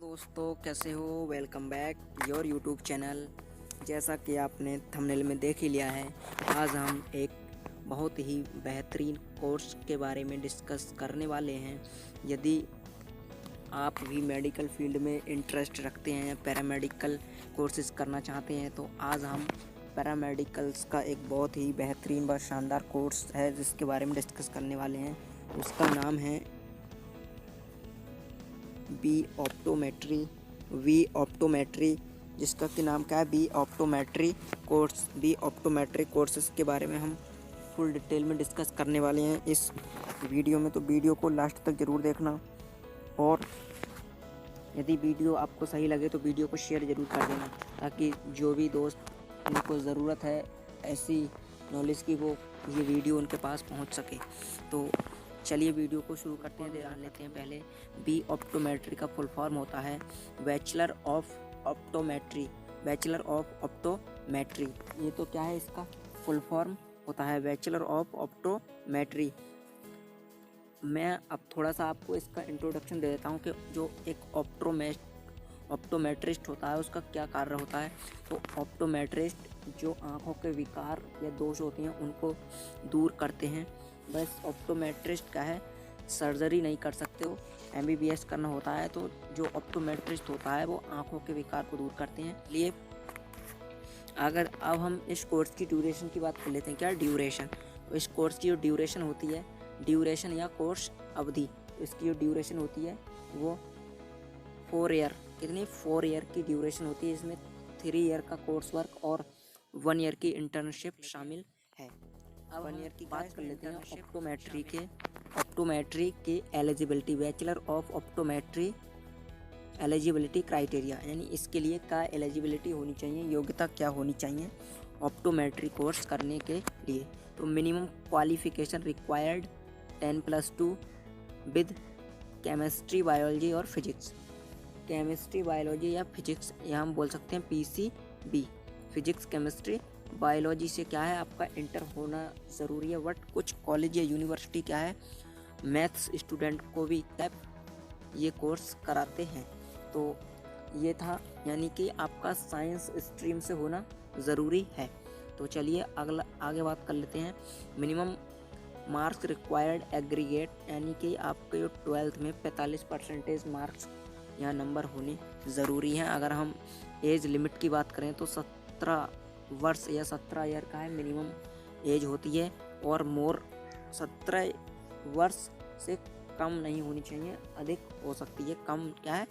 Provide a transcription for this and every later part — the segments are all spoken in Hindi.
दोस्तों, कैसे हो? Welcome back your YouTube channel. जैसा कि आपने थंबनेल में देख ही लिया है, आज हम एक बहुत ही बेहतरीन कोर्स के बारे में डिस्कस करने वाले हैं। यदि आप भी मेडिकल फील्ड में इंटरेस्ट रखते हैं या पैरामेडिकल कोर्सेज करना चाहते हैं, तो आज हम पैरामेडिकल्स का एक बहुत ही बेहतरीन व शानदार कोर्स है जिसके बारे में डिस्कस करने वाले हैं। उसका नाम है वी ऑप्टोमेट्री, जिसका कि नाम क्या है, बी ऑप्टोमेट्री कोर्सेज के बारे में हम फुल डिटेल में डिस्कस करने वाले हैं इस वीडियो में। तो वीडियो को लास्ट तक ज़रूर देखना, और यदि वीडियो आपको सही लगे तो वीडियो को शेयर ज़रूर कर देना, ताकि जो भी दोस्त उनको ज़रूरत है ऐसी नॉलेज की, वो ये वीडियो उनके पास पहुंच सके। तो चलिए वीडियो को शुरू करते हैं। जान लेते हैं पहले। बी ऑप्टोमेट्री का फुल फॉर्म होता है बैचलर ऑफ ऑप्टोमेट्री। ये तो क्या है, इसका फुल फॉर्म होता है बैचलर ऑफ ऑप्टोमेट्री। मैं अब थोड़ा सा आपको इसका इंट्रोडक्शन दे देता हूँ कि जो एक ऑप्टोमेट्रिस्ट होता है उसका क्या कार्य होता है। तो ऑप्टोमेट्रिस्ट जो आँखों के विकार या दोष होते हैं उनको दूर करते हैं। बस ऑप्टोमेट्रिस्ट का है, सर्जरी नहीं कर सकते हो, MBBS करना होता है। तो जो ऑप्टोमेट्रिस्ट होता है वो आँखों के विकार को दूर करते हैं। लिए अगर अब हम इस कोर्स की ड्यूरेशन की बात कर लेते हैं। क्या ड्यूरेशन? तो इस कोर्स की जो ड्यूरेशन होती है, ड्यूरेशन या कोर्स अवधि, इसकी जो ड्यूरेशन होती है वो 4 ईयर, कितनी 4 ईयर की ड्यूरेशन होती है। इसमें 3 ईयर का कोर्स वर्क और 1 ईयर की इंटर्नशिप शामिल है। अब 1 ईयर की बात कर लेते हैं ऑप्टोमेट्री के eligibility. Bachelor of optometry eligibility criteria, यानी इसके लिए क्या एलिजिबिलिटी होनी चाहिए, योग्यता क्या होनी चाहिए ऑप्टोमेट्री कोर्स करने के लिए। तो minimum qualification required 10+2 with chemistry, biology और फिजिक्स। केमिस्ट्री, बायोलॉजी या फिजिक्स, यहाँ हम बोल सकते हैं PCB, फिजिक्स, केमिस्ट्री, बायोलॉजी से क्या है आपका इंटर होना ज़रूरी है। बट कुछ कॉलेज या यूनिवर्सिटी क्या है, मैथ्स स्टूडेंट को भी ये कोर्स कराते हैं। तो ये था, यानी कि आपका साइंस स्ट्रीम से होना ज़रूरी है। तो चलिए आगे बात कर लेते हैं। मिनिमम मार्क्स रिक्वायर्ड एग्रीगेट, यानी कि आपके जो 12th में 45% मार्क्स या नंबर होने ज़रूरी हैं। अगर हम एज लिमिट की बात करें तो 17 वर्ष या 17 ईयर का है मिनिमम एज होती है, और 17 वर्ष से कम नहीं होनी चाहिए, अधिक हो सकती है। कम क्या है,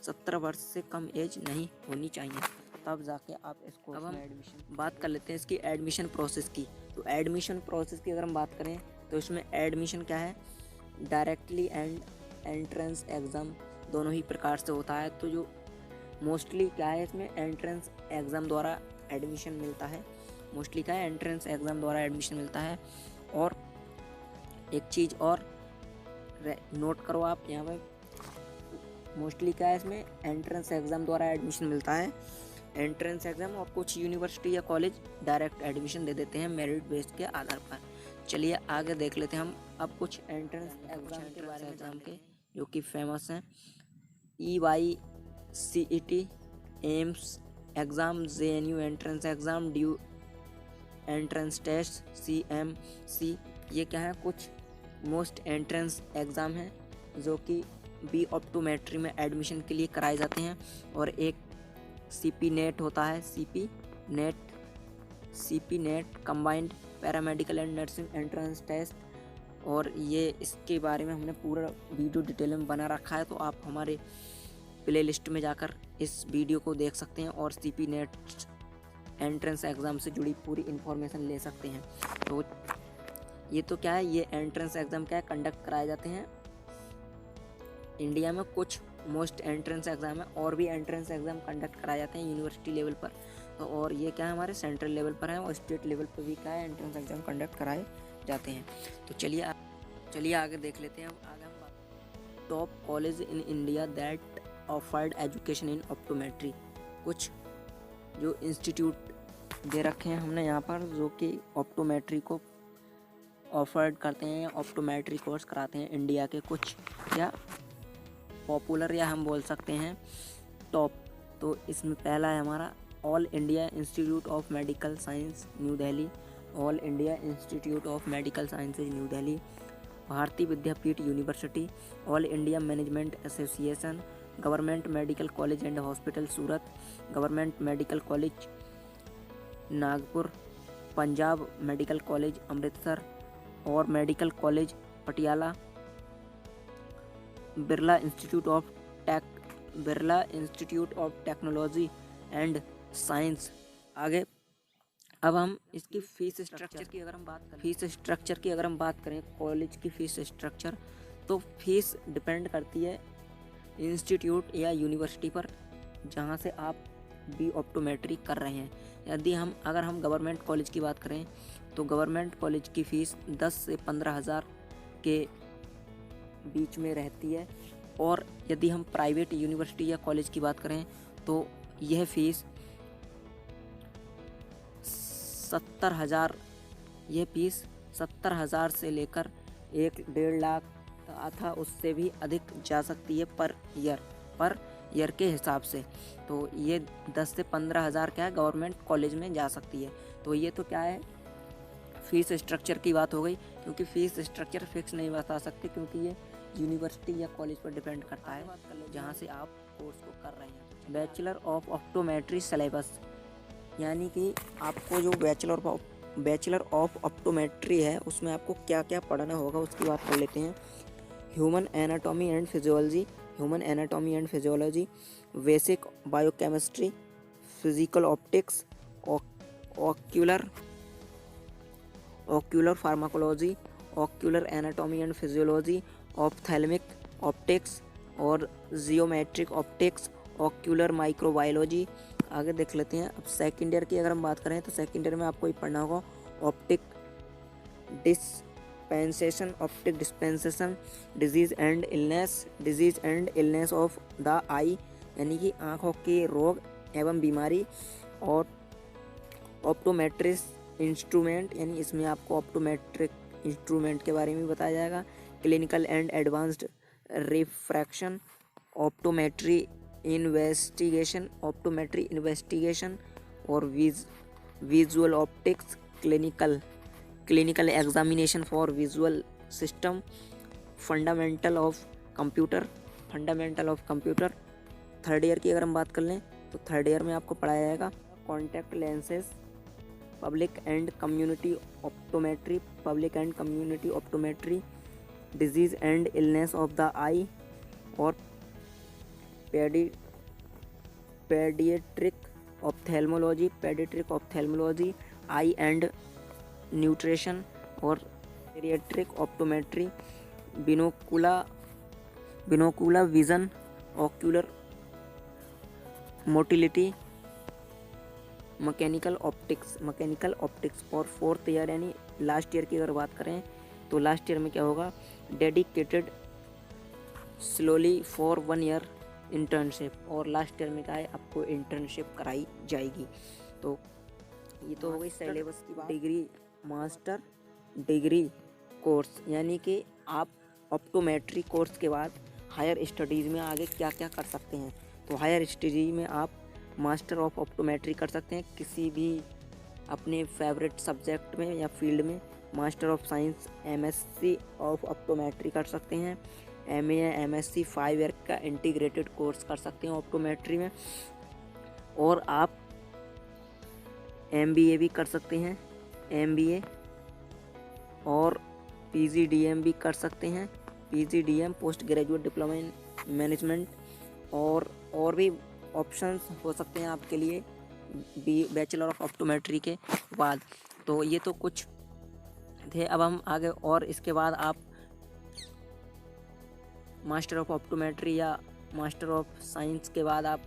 17 वर्ष से कम एज नहीं होनी चाहिए, तब जाके आप इसको। अब हम एडमिशन बात कर लेते हैं इसकी एडमिशन प्रोसेस की। तो एडमिशन प्रोसेस की अगर हम बात करें तो इसमें एडमिशन क्या है, डायरेक्टली एंड एंट्रेंस एग्ज़ाम दोनों ही प्रकार से होता है। तो जो मोस्टली क्या है, इसमें एंट्रेंस एग्ज़ाम द्वारा एडमिशन मिलता है। मोस्टली क्या है, एंट्रेंस एग्ज़ाम द्वारा एडमिशन मिलता है। और एक चीज़ और नोट करो आप यहाँ पे, मोस्टली क्या है, इसमें एंट्रेंस एग्ज़ाम द्वारा एडमिशन मिलता है। एंट्रेंस एग्ज़ाम, और कुछ यूनिवर्सिटी या कॉलेज डायरेक्ट एडमिशन दे देते हैं मेरिट बेस के आधार पर। चलिए आगे देख लेते हैं हम अब कुछ एंट्रेंस एग्ज़ाम के बारे में एग्ज़ाम के जो कि फेमस हैं। EYCET, AIIMS exam, JNU entrance exam, DU entrance test, CMC। ये क्या है, कुछ मोस्ट एंट्रेंस एग्ज़ाम हैं जो कि बी ऑप्टोमेट्री में एडमिशन के लिए कराए जाते हैं। और एक CP नेट होता है, CP NET combined paramedical and nursing entrance test. और ये इसके बारे में हमने पूरा वीडियो डिटेल में बना रखा है, तो आप हमारे प्लेलिस्ट में जाकर इस वीडियो को देख सकते हैं और CP नेट एंट्रेंस एग्ज़ाम से जुड़ी पूरी इन्फॉर्मेशन ले सकते हैं। तो ये तो क्या है, ये एंट्रेंस एग्ज़ाम क्या है, कंडक्ट कराए जाते हैं इंडिया में। कुछ मोस्ट एंट्रेंस एग्ज़ाम है, और भी एंट्रेंस एग्ज़ाम कंडक्ट कराए जाते हैं यूनिवर्सिटी लेवल पर। तो और ये क्या है, हमारे सेंट्रल लेवल पर है, और स्टेट लेवल पर भी क्या है, एंट्रेंस एग्ज़ाम कंडक्ट कराए जाते हैं। तो चलिए आगे देख लेते हैं। आगे हम top college in India that offered education in optometry. कुछ जो इंस्टीट्यूट दे रखे हैं हमने यहाँ पर, जो कि ऑप्टोमेट्री को ऑफर्ड करते हैं, ऑप्टोमेट्री कोर्स कराते हैं इंडिया के कुछ या पॉपुलर या हम बोल सकते हैं टॉप। तो इसमें पहला है हमारा All India Institute of Medical Science New Delhi, All India Institute of Medical Sciences New Delhi, Bharati Vidyapeeth University, All India Management Association, Government Medical College and Hospital Surat, Government Medical College Nagpur, Punjab Medical College Amritsar और Medical College Patiala, Birla Institute of Technology and Science. आगे अब हम इसकी फीस स्ट्रक्चर की अगर हम बात करें कॉलेज की फीस स्ट्रक्चर, तो फीस डिपेंड करती है इंस्टीट्यूट या यूनिवर्सिटी पर जहां से आप बी ऑप्टोमेट्री कर रहे हैं। अगर हम गवर्नमेंट कॉलेज की बात करें तो गवर्नमेंट कॉलेज की फ़ीस 10 से 15 हज़ार के बीच में रहती है, और यदि हम प्राइवेट यूनिवर्सिटी या कॉलेज की बात करें तो यह फ़ीस 70 हज़ार से लेकर 1-1.5 लाख अथवा उससे भी अधिक जा सकती है पर ईयर के हिसाब से। तो ये 10 से 15 हज़ार क्या है गवर्नमेंट कॉलेज में जा सकती है। तो ये तो क्या है फ़ीस स्ट्रक्चर की बात हो गई, क्योंकि फ़ीस स्ट्रक्चर फिक्स नहीं बता सकते क्योंकि ये यूनिवर्सिटी या कॉलेज पर डिपेंड करता है जहाँ से आप कोर्स को कर रहे हैं। बैचलर ऑफ ऑप्टोमेट्री सिलेबस, यानी कि आपको जो बैचलर ऑफ ऑप्टोमेट्री है उसमें आपको क्या क्या पढ़ना होगा उसकी बात कर लेते हैं। Human anatomy and physiology, basic biochemistry, physical optics, ocular pharmacology, ocular anatomy and physiology, ophthalmic optics और जियोमेट्रिक ऑप्टिक्स, ओक्यूलर माइक्रोबायोलॉजी। आगे देख लेते हैं। अब सेकेंड ईयर की अगर हम बात करें तो सेकेंड ईयर में आपको ये पढ़ना होगा optic dispensation, disease and illness of the eye, यानी कि आँखों के रोग एवं बीमारी, और ऑप्टोमेट्रिक इंस्ट्रूमेंट, यानी इसमें आपको ऑप्टोमेट्रिक इंस्ट्रूमेंट के बारे में बताया जाएगा। Clinical and advanced refraction, optometry investigation और visual optics, clinical examination for visual system, fundamental of computer. Third year की अगर हम बात कर लें तो थर्ड ईयर में आपको पढ़ाया जाएगा contact lenses, public and community optometry, disease and illness of the eye और paediatric ophthalmology, eye and nutrition और paediatric optometry, binocular vision, ocular motility, mechanical optics. और फोर्थ ईयर यानी लास्ट ईयर की अगर बात करें तो लास्ट ईयर में क्या होगा dedicated slowly for 1 year internship, और लास्ट ईयर में क्या है आपको इंटर्नशिप कराई जाएगी। तो ये तो हो गई सिलेबस की बात। मास्टर डिग्री कोर्स, यानी कि आप ऑप्टोमेट्री कोर्स के बाद हायर स्टडीज़ में आगे क्या क्या कर सकते हैं। तो हायर स्टडीज में आप मास्टर ऑफ ऑप्टोमेट्री कर सकते हैं किसी भी अपने फेवरेट सब्जेक्ट में या फील्ड में। Master of science MSc of optometry कर सकते हैं। एमए या एमएससी 5 ईयर का इंटीग्रेटेड कोर्स कर सकते हैं ऑप्टोमेट्री में। और आप एमबीए भी कर सकते हैं, एमबीए और पीजीडीएम भी कर सकते हैं, PGDM post graduate diploma in management, और भी ऑप्शंस हो सकते हैं आपके लिए बैचलर ऑफ ऑप्टोमेट्री के बाद। तो ये तो कुछ थे। अब हम आगे, और इसके बाद आप मास्टर ऑफ ऑप्टोमेट्री या मास्टर ऑफ साइंस के बाद आप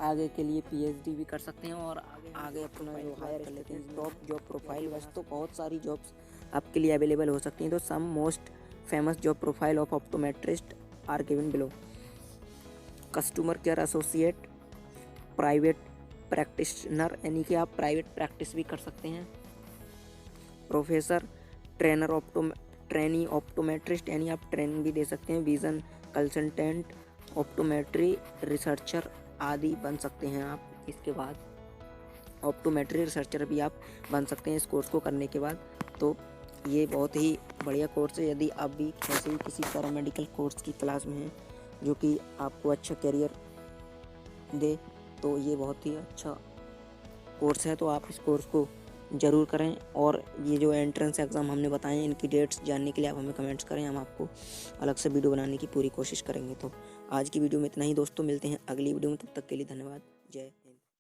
आगे के लिए पीएचडी भी कर सकते हैं और आगे अपना जो हायर कर लेते हैं। टॉप जॉब प्रोफाइल, वैसे तो बहुत सारी जॉब्स आपके लिए अवेलेबल हो सकती हैं। तो some most famous job profile of optometrist are given below. Customer care associate, private practitioner, यानी कि आप प्राइवेट प्रैक्टिस भी कर सकते हैं। प्रोफेसर, ट्रेनी ऑप्टोमेट्रिस्ट, यानी आप ट्रेनिंग भी दे सकते हैं। विजन कंसल्टेंट ऑप्टोमेट्री रिसर्चर आदि बन सकते हैं आप। इसके बाद ऑप्टोमेट्री रिसर्चर भी आप बन सकते हैं इस कोर्स को करने के बाद। तो ये बहुत ही बढ़िया कोर्स है। यदि आप भी ऐसे ही किसी पैरामेडिकल कोर्स की क्लास में हैं जो कि आपको अच्छा करियर दे, तो ये बहुत ही अच्छा कोर्स है। तो आप इस कोर्स को ज़रूर करें। और ये जो एंट्रेंस एग्ज़ाम हमने बताए हैं, इनकी डेट्स जानने के लिए आप हमें कमेंट्स करें, हम आपको अलग से वीडियो बनाने की पूरी कोशिश करेंगे। तो आज की वीडियो में इतना ही दोस्तों, मिलते हैं अगली वीडियो में, तब तक के लिए धन्यवाद। जय